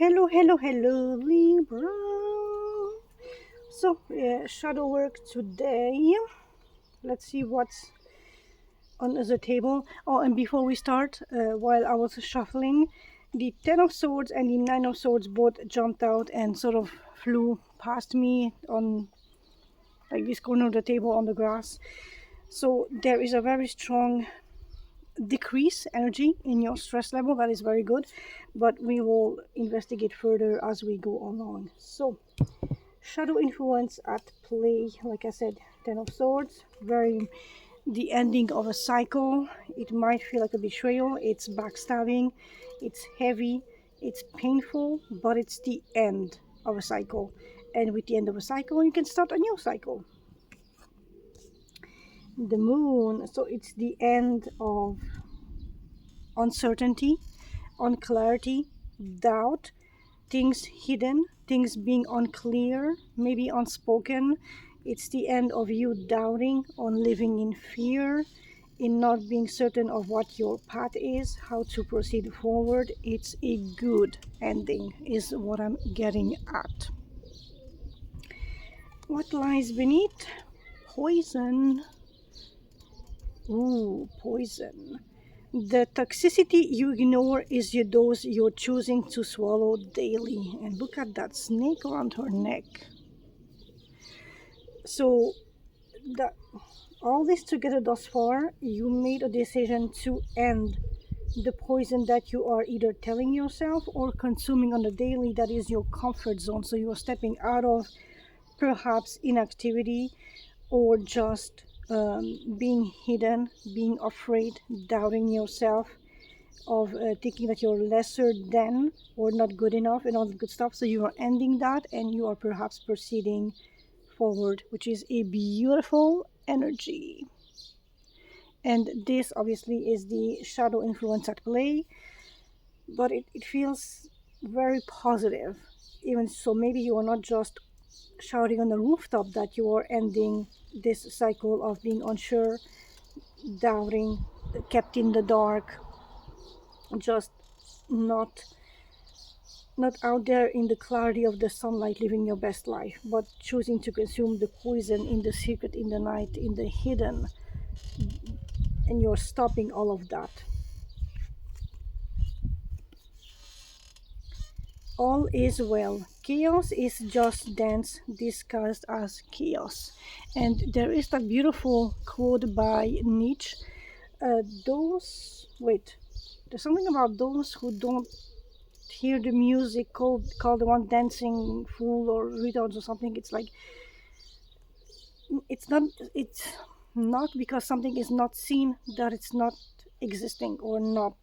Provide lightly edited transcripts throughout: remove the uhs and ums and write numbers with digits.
Hello, Libra. So, shadow work today. Let's see what's on the table. Oh, and before we start, while I was shuffling, the Ten of Swords and the Nine of Swords both jumped out and sort of flew past me on like this corner of the table on the grass. So there is a very strong decrease energy in your stress level. That is very good, but we will investigate further as we go along. So shadow influence at play, like I said, Ten of Swords, very the ending of a cycle. It might feel like a betrayal, it's backstabbing, it's heavy, it's painful, but it's the end of a cycle, and with the end of a cycle you can start a new cycle. The Moon, so it's the end of uncertainty, unclarity, doubt, things hidden, things being unclear, maybe unspoken. It's the end of you doubting, on living in fear, in not being certain of what your path is, how to proceed forward. It's a good ending, is what I'm getting at. What lies beneath? Poison. Ooh, poison. The toxicity you ignore is your dose you're choosing to swallow daily. And look at that snake around her neck. So, that all this together thus far, you made a decision to end the poison that you are either telling yourself or consuming on the daily, that is your comfort zone. So you are stepping out of perhaps inactivity or just being hidden, being afraid, doubting yourself, of thinking that you're lesser than or not good enough and all the good stuff. So you are ending that and you are perhaps proceeding forward, which is a beautiful energy. And this obviously is the shadow influence at play, but it feels very positive. Even so, maybe you are not just shouting on the rooftop that you are ending this cycle of being unsure, doubting, kept in the dark, just not out there in the clarity of the sunlight living your best life, but choosing to consume the poison in the secret, in the night, in the hidden, and you're stopping all of that. All is well. Chaos is just dance disguised as chaos. And there is that beautiful quote by Nietzsche. There's something about those who don't hear the music called the one dancing fool or retards or something. It's not because something is not seen that it's not existing or not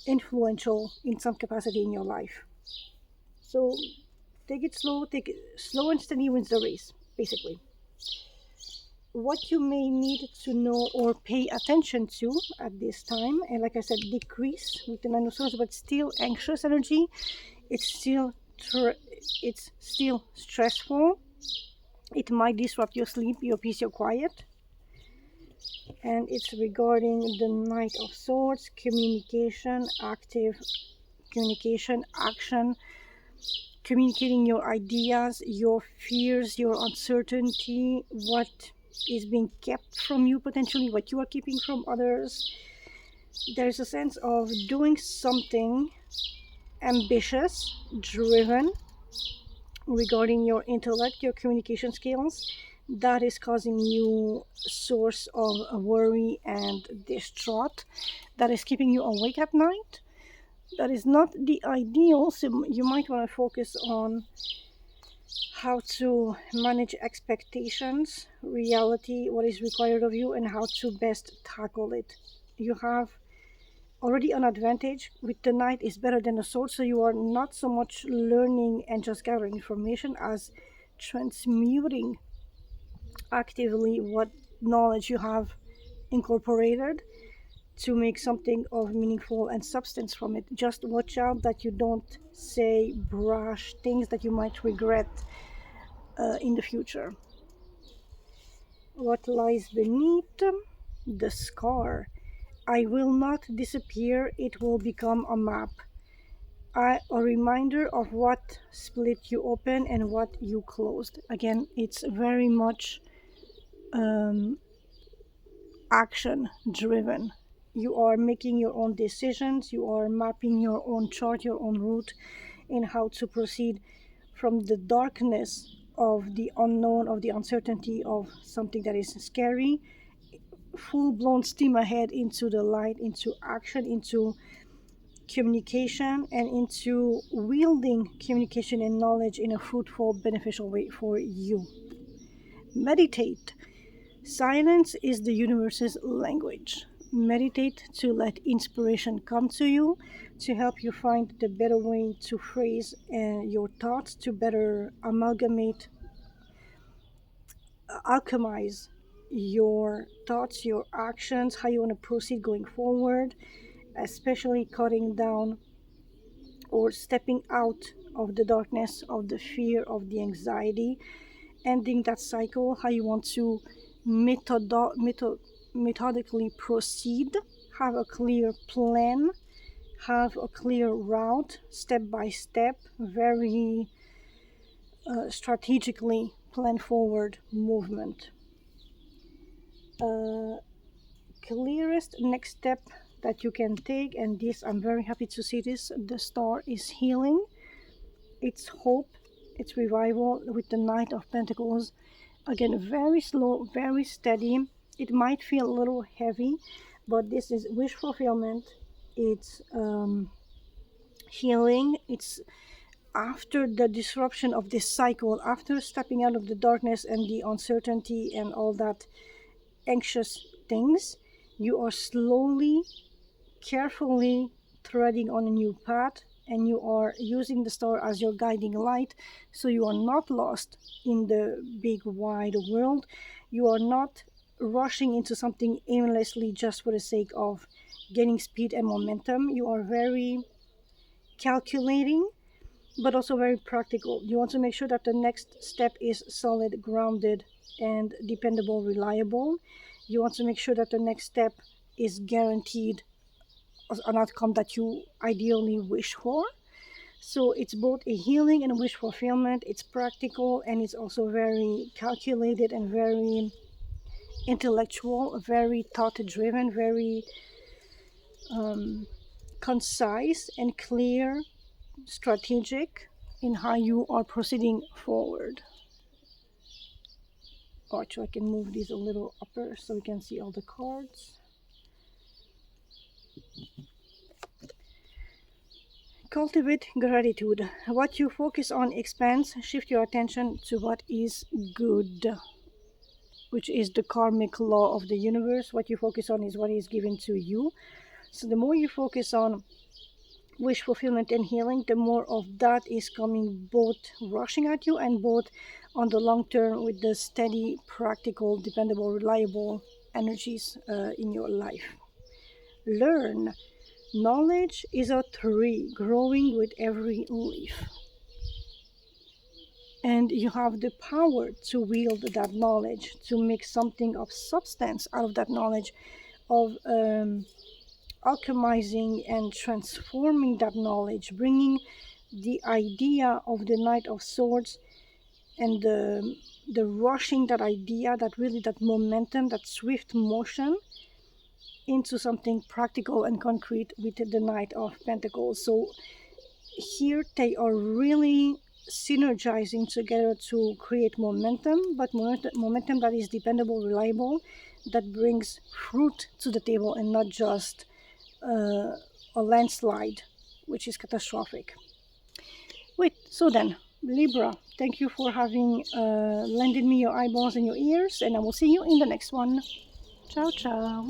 influential in some capacity in your life. So take it slow and steady wins the race, basically. What you may need to know or pay attention to at this time, and like I said, decrease with the Nine of Swords, but still anxious energy. It's still stressful. It might disrupt your sleep, your peace, your quiet. And it's regarding the Knight of Swords, communication, active communication, action, communicating your ideas, your fears, your uncertainty, what is being kept from you potentially, what you are keeping from others. There's a sense of doing something ambitious, driven, regarding your intellect, your communication skills, that is causing you source of worry and distraught, that is keeping you awake at night. That is not the ideal, so you might want to focus on how to manage expectations, reality, what is required of you, and how to best tackle it. You have already an advantage with the Knight is better than the Sword, so you are not so much learning and just gathering information as transmuting actively what knowledge you have incorporated to make something of meaningful and substance from it. Just watch out that you don't say brash things that you might regret in the future. What lies beneath? The scar. I will not disappear, it will become a map. A reminder of what split you open and what you closed. Again, it's very much action driven. You are making your own decisions, you are mapping your own chart, your own route in how to proceed from the darkness of the unknown, of the uncertainty of something that is scary, full blown steam ahead into the light, into action, into communication, and into wielding communication and knowledge in a fruitful, beneficial way for you. Meditate. Silence is the universe's language. Meditate to let inspiration come to you, to help you find the better way to phrase your thoughts, to better amalgamate, alchemize your thoughts, your actions, how you want to proceed going forward, especially cutting down or stepping out of the darkness, of the fear, of the anxiety, ending that cycle, how you want to methodically proceed, have a clear plan, have a clear route, step by step, very strategically plan forward movement. Clearest next step that you can take, and this, I'm very happy to see this, the star is healing, it's hope, it's revival with the Knight of Pentacles. Again, very slow, very steady. It might feel a little heavy, but this is wish fulfillment. It's healing. It's after the disruption of this cycle, after stepping out of the darkness and the uncertainty and all that anxious things, you are slowly, carefully treading on a new path, and you are using the star as your guiding light, so you are not lost in the big wide world. You are not rushing into something aimlessly just for the sake of gaining speed and momentum. You are very calculating, but also very practical. You want to make sure that the next step is solid, grounded, and dependable, reliable. You want to make sure that the next step is guaranteed an outcome that you ideally wish for. So it's both a healing and a wish fulfillment. It's practical, and it's also very calculated and very intellectual, very thought driven, very concise and clear, strategic in how you are proceeding forward. Actually, I can move these a little upper so we can see all the cards. Cultivate gratitude. What you focus on expands. Shift your attention to what is good, which is the karmic law of the universe. What you focus on is what is given to you. So the more you focus on wish fulfillment and healing, the more of that is coming, both rushing at you and both on the long term with the steady, practical, dependable, reliable energies in your life. Learn. Knowledge is a tree growing with every leaf, and you have the power to wield that knowledge, to make something of substance out of that knowledge, of alchemizing and transforming that knowledge, bringing the idea of the Knight of Swords and the rushing that idea, that really that momentum, that swift motion, into something practical and concrete with the Knight of Pentacles. So here they are really synergizing together to create momentum, but momentum that is dependable, reliable, that brings fruit to the table and not just a landslide, which is catastrophic. Wait, so then, Libra, thank you for having lended me your eyeballs and your ears, and I will see you in the next one. Ciao, ciao.